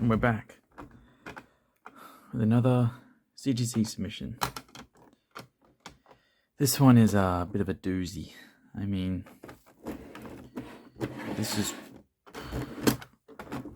And we're back with another CGC submission. This one is a bit of a doozy. I mean, this is,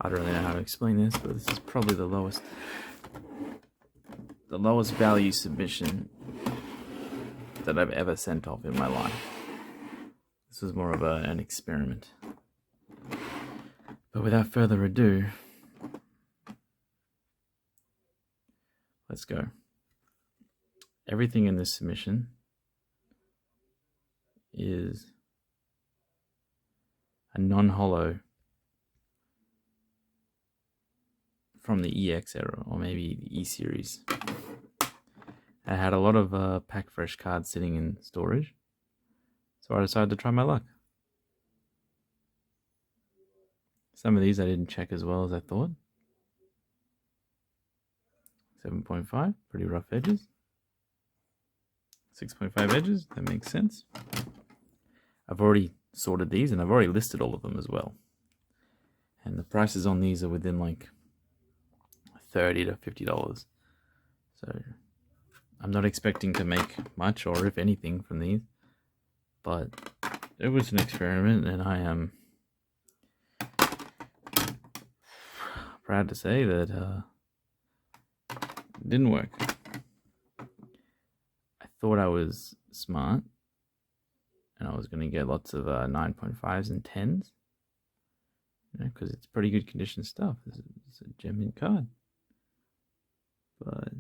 I don't really know how to explain this, but this is probably the lowest value submission that I've ever sent off in my life. This was more of an experiment. But without further ado, let's go. Everything in this submission is a non-holo from the EX era, or maybe the E series. I had a lot of pack fresh cards sitting in storage, so I decided to try my luck. Some of these I didn't check as well as I thought. 7.5, pretty rough edges. 6.5 edges, that makes sense. I've already sorted these and I've already listed all of them as well. And the prices on these are within like $30 to $50. So I'm not expecting to make much or if anything from these. But it was an experiment and I am proud to say that it didn't work. I thought I was smart and I was going to get lots of 9.5s and 10s, because it's pretty good condition stuff. It's a gem mint card, but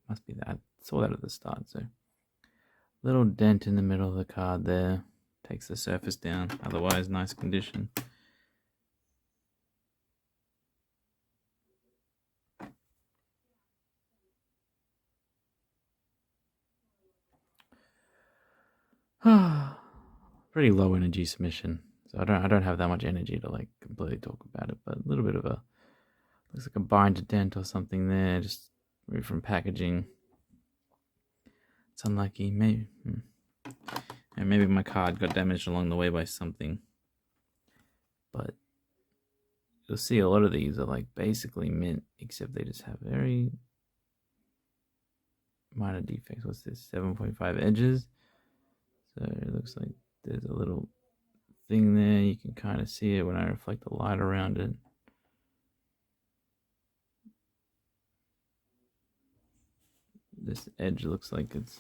must be that. I saw that at the start, so little dent in the middle of the card there takes the surface down. Otherwise, nice condition. Pretty low energy submission, so I don't have that much energy to like completely talk about it. But a little bit of a, looks like a binder dent or something there, just maybe from packaging. It's unlucky, maybe. And maybe my card got damaged along the way by something. But you'll see a lot of these are like basically mint, except they just have very minor defects. What's this? 7.5 edges. So it looks like there's a little thing there. You can kind of see it when I reflect the light around it. This edge looks like it's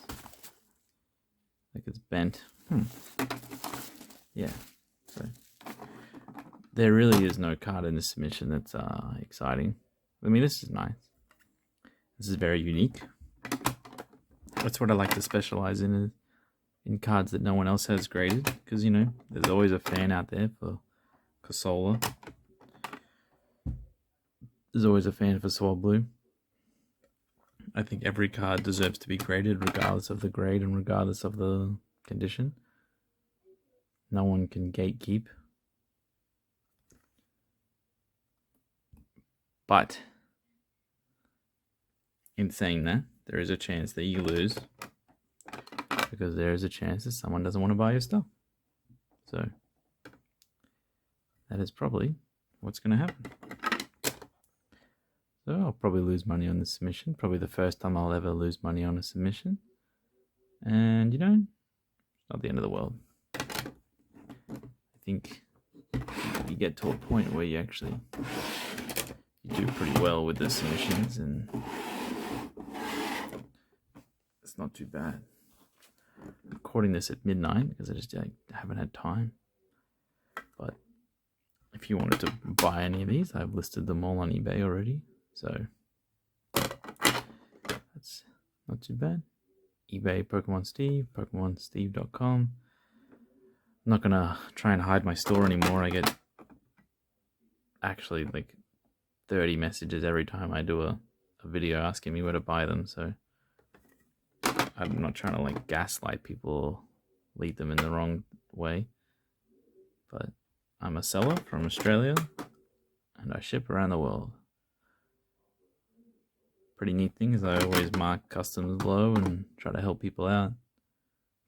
bent. Yeah. So there really is no card in this submission that's exciting. I mean, this is nice. This is very unique. That's what I like to specialize in cards that no one else has graded, because you know there's always a fan out there for Casola. There's always a fan for Swab Blue. I think every card deserves to be graded regardless of the grade and regardless of the condition. No one can gatekeep. But in saying that, there is a chance that you lose, because there is a chance that someone doesn't want to buy your stuff. So that is probably what's going to happen. So I'll probably lose money on this submission. Probably the first time I'll ever lose money on a submission. And you know, it's not the end of the world. I think you get to a point where you do pretty well with the submissions, and it's not too bad. I'm recording this at midnight because I haven't had time. But if you wanted to buy any of these, I've listed them all on eBay already. So that's not too bad. eBay, Pokemon Steve, PokemonSteve.com. I'm not gonna try and hide my store anymore. I get actually like 30 messages every time I do a video asking me where to buy them. So I'm not trying to like gaslight people or lead them in the wrong way. But I'm a seller from Australia and I ship around the world. Pretty neat thing is I always mark customs below and try to help people out.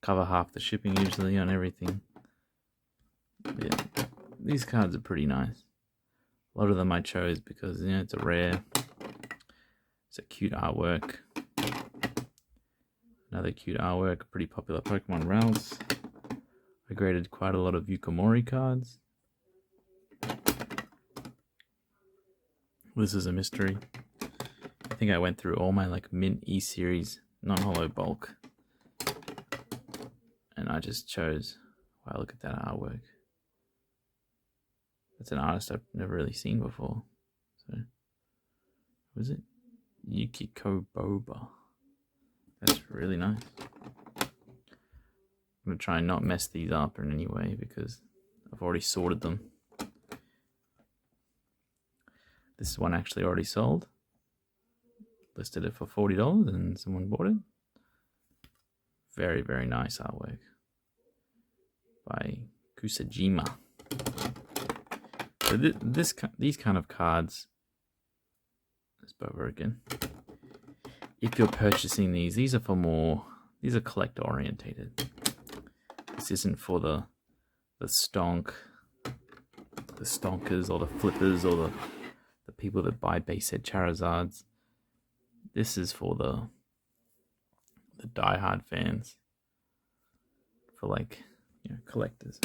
cover half the shipping usually on everything. Yeah, these cards are pretty nice. A lot of them I chose because, you know, it's a rare. It's a cute artwork. Another cute artwork, pretty popular Pokemon Rels. I graded quite a lot of Yukamori cards. This is a mystery. I think I went through all my like Mint E-Series non-holo bulk. And I just chose, wow, look at that artwork. That's an artist I've never really seen before. So, what is it? Yukiko Boba. That's really nice. I'm going to try and not mess these up in any way because I've already sorted them. This one actually already sold. Listed it for $40 and someone bought it. Very, very nice artwork by Kusajima. So these kind of cards, let's go over again. If you're purchasing these are for more, these are collector orientated. This isn't for the stonkers or the flippers or the people that buy base set Charizards. This is for the diehard fans, for like, you know, collectors.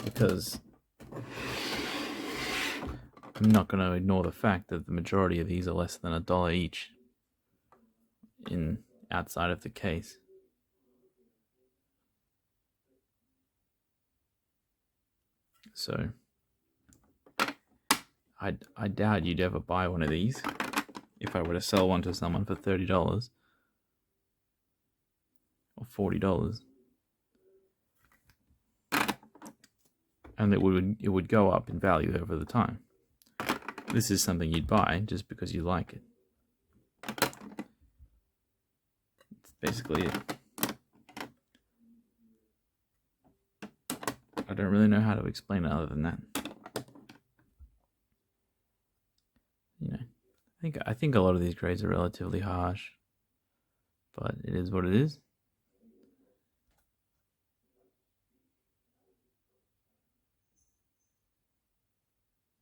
Because I'm not going to ignore the fact that the majority of these are less than $1 each in outside of the case. So I doubt you'd ever buy one of these if I were to sell one to someone for $30 or $40. And it would go up in value over the time. This is something you'd buy just because you like it. That's basically it. I don't really know how to explain it other than that. You know, I think a lot of these grades are relatively harsh, but it is what it is.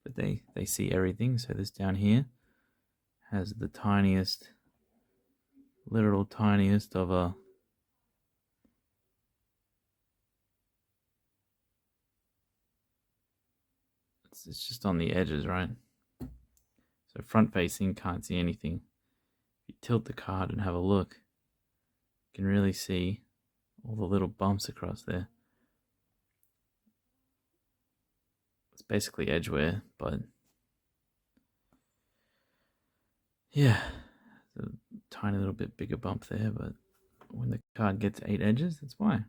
But they see everything. So this down here has the tiniest, literal tiniest of a it's just on the edges, right? So front facing, can't see anything. If you tilt the card and have a look, you can really see all the little bumps across there. It's basically edgeware, but yeah, a tiny little bit bigger bump there, but when the card gets 8 edges, that's why.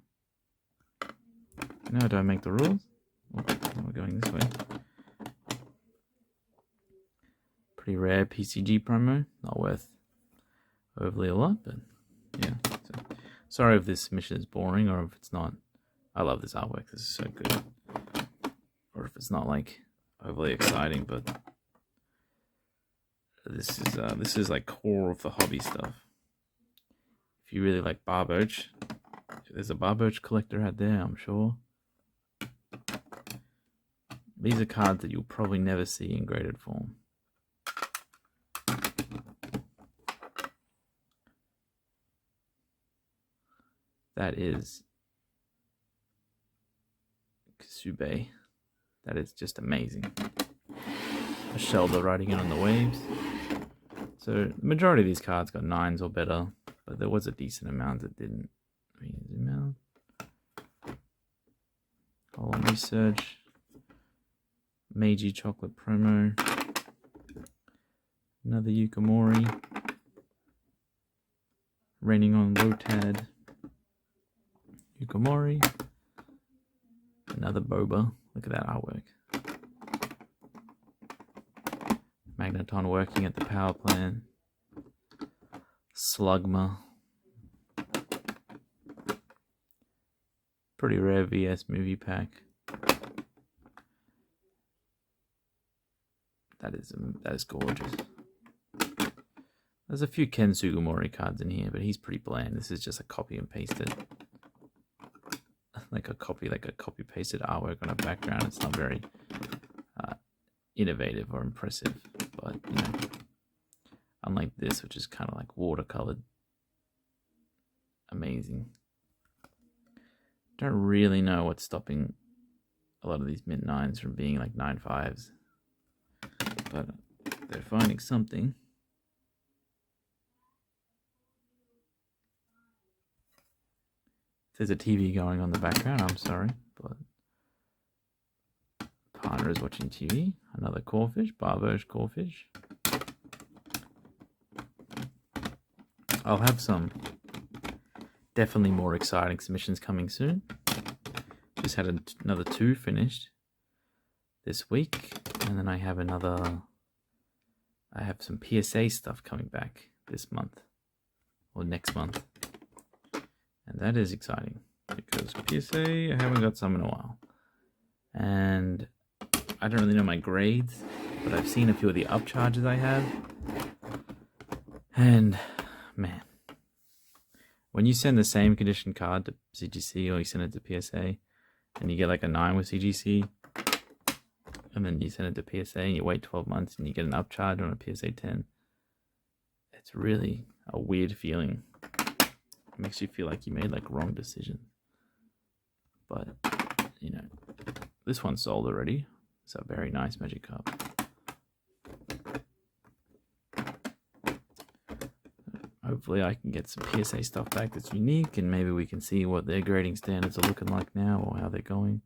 Now do I make the rules? Oh, we're going this way. Pretty rare PCG promo, not worth overly a lot, but yeah. So, sorry if this mission is boring or if it's not. I love this artwork, this is so good. Or if it's not like overly exciting, but this is like core of the hobby stuff. If you really like Barboach, there's a Barboach collector out there, I'm sure. These are cards that you'll probably never see in graded form. That is Kasube. That is just amazing. A Shelder riding in on the waves. So the majority of these cards got 9s or better, but there was a decent amount that didn't. Zoom out. Hollow Research. Meiji Chocolate promo. Another Yukamori. Raining on Lotad. Yukamori. Another Boba. Look at that artwork. Magneton working at the power plant. Slugma. Pretty rare VS movie pack. That is gorgeous. There's a few Ken Sugimori cards in here, but he's pretty bland. This is just a copy and pasted. like a copy pasted artwork on a background. It's not very innovative or impressive, but you know, unlike this, which is kind of like watercolored, amazing. Don't really know what's stopping a lot of these Mint 9s from being like 9.5s, but they're finding something. There's a TV going on in the background, I'm sorry, but partner is watching TV. Another crawfish, barboge crawfish. I'll have some definitely more exciting submissions coming soon. Just had another 2 finished this week, and then I have some PSA stuff coming back this month or next month, and that is exciting because PSA I haven't got some in a while, and I don't really know my grades, but I've seen a few of the upcharges I have, and man, when you send the same condition card to CGC or you send it to PSA and you get like a 9 with CGC, and then you send it to PSA and you wait 12 months and you get an upcharge on a PSA 10, it's really a weird feeling. It makes you feel like you made like wrong decisions. But, you know, this one's sold already. It's a very nice Magic Cup. Hopefully I can get some PSA stuff back that's unique, and maybe we can see what their grading standards are looking like now or how they're going.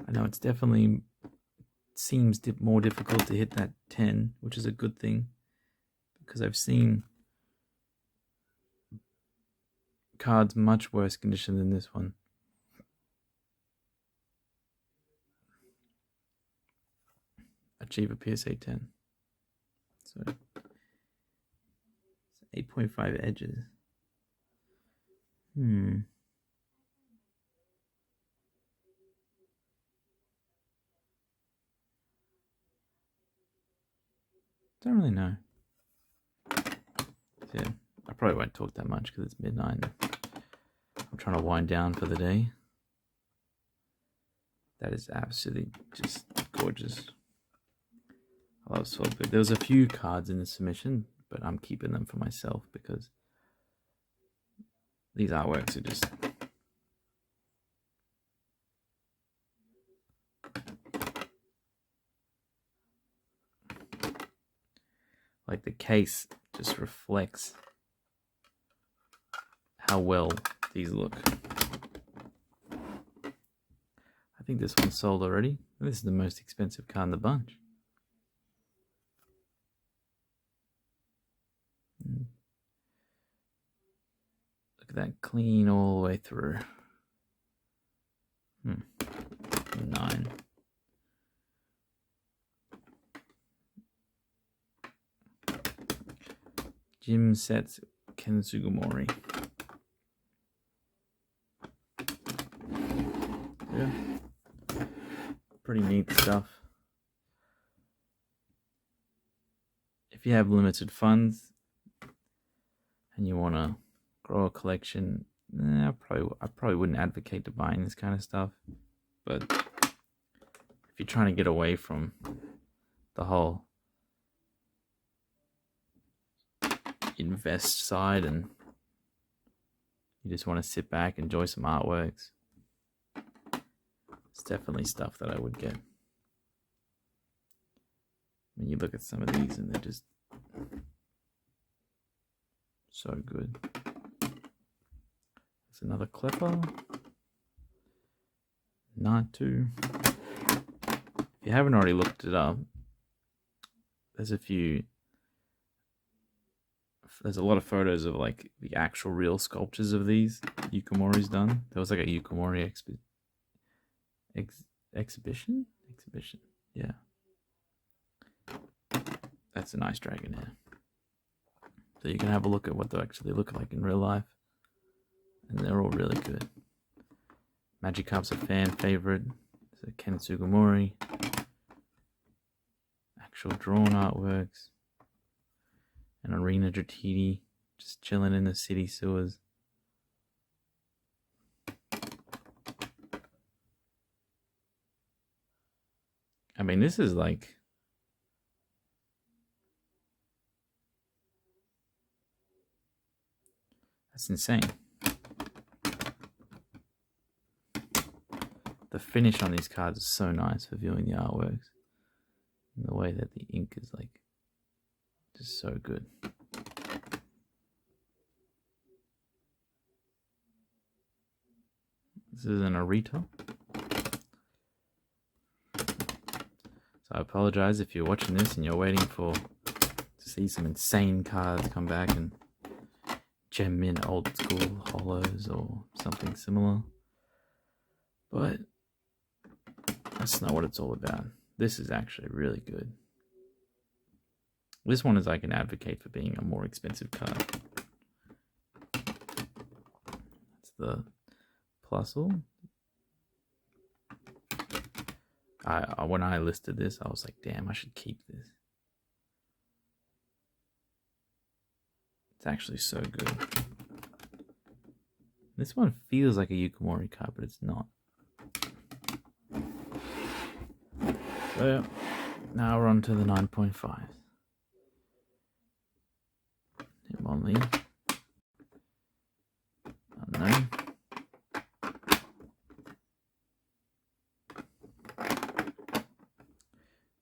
I know it's definitely seems more difficult to hit that 10, which is a good thing, because I've seen cards much worse condition than this one. Achieve a PSA 10. So 8.5 edges. Don't really know. Yeah, I probably won't talk that much because it's midnight. I'm trying to wind down for the day. That is absolutely just gorgeous. I love Swordfish. There was a few cards in the submission, but I'm keeping them for myself because these artworks are just like the case just reflects how well these look. I think this one's sold already. This is the most expensive card in the bunch. Look at that, clean all the way through. 9. Jim sets Ken Sugimori. Yeah, pretty neat stuff. If you have limited funds and you want to grow a collection, I probably wouldn't advocate to buying this kind of stuff. But if you're trying to get away from the whole invest side and you just want to sit back, enjoy some artworks, it's definitely stuff that I would get. When you look at some of these and they're just so good. There's another Klepper. Natu. If you haven't already looked it up, there's a lot of photos of like the actual real sculptures of these Yukimori's done. There was like a Yukimori exhibition, yeah. That's a nice dragon here. So you can have a look at what they actually look like in real life, and they're all really good. Magicup's a fan favorite. So Ken Sugimori. Actual drawn artworks. And Arena Dratiti just chilling in the city sewers. I mean, this is like... That's insane. The finish on these cards is so nice for viewing the artworks. And the way that the ink is like just so good. This is an Arita. So I apologize if you're watching this and you're waiting to see some insane cards come back and gem in old school holos or something similar. But that's not what it's all about. This is actually really good. This one is like an advocate for being a more expensive card. That's the Plusle. When I listed this, I was like, damn, I should keep this. It's actually so good. This one feels like a Yukimori card, but it's not. So yeah, now we're on to the 9.5. Hitmonlee. Unknown.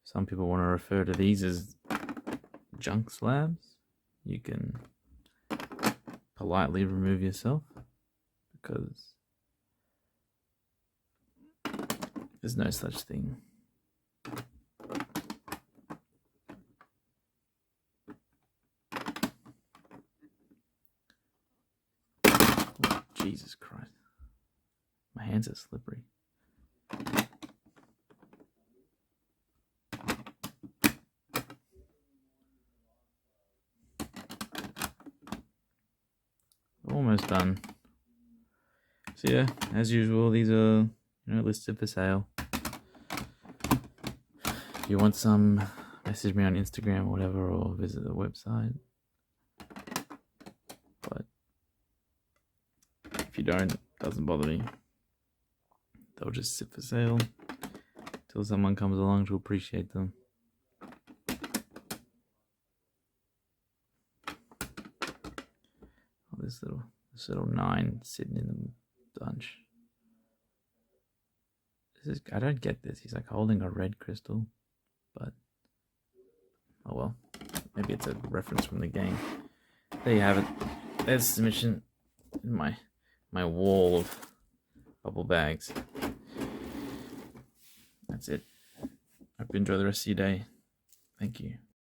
Some people want to refer to these as junk slabs. You can politely remove yourself because there's no such thing. Oh, Jesus Christ. My hands are slippery. Almost done. So yeah, as usual, these are listed for sale. If you want some, message me on Instagram or whatever, or visit the website. But if you don't, it doesn't bother me. They'll just sit for sale till someone comes along to appreciate them. Oh, this little 9 sitting in the bunch. I don't get this. He's like holding a red crystal, but oh well. Maybe it's a reference from the game. There you have it. There's the submission in my wall of bubble bags. That's it. Hope you enjoy the rest of your day. Thank you.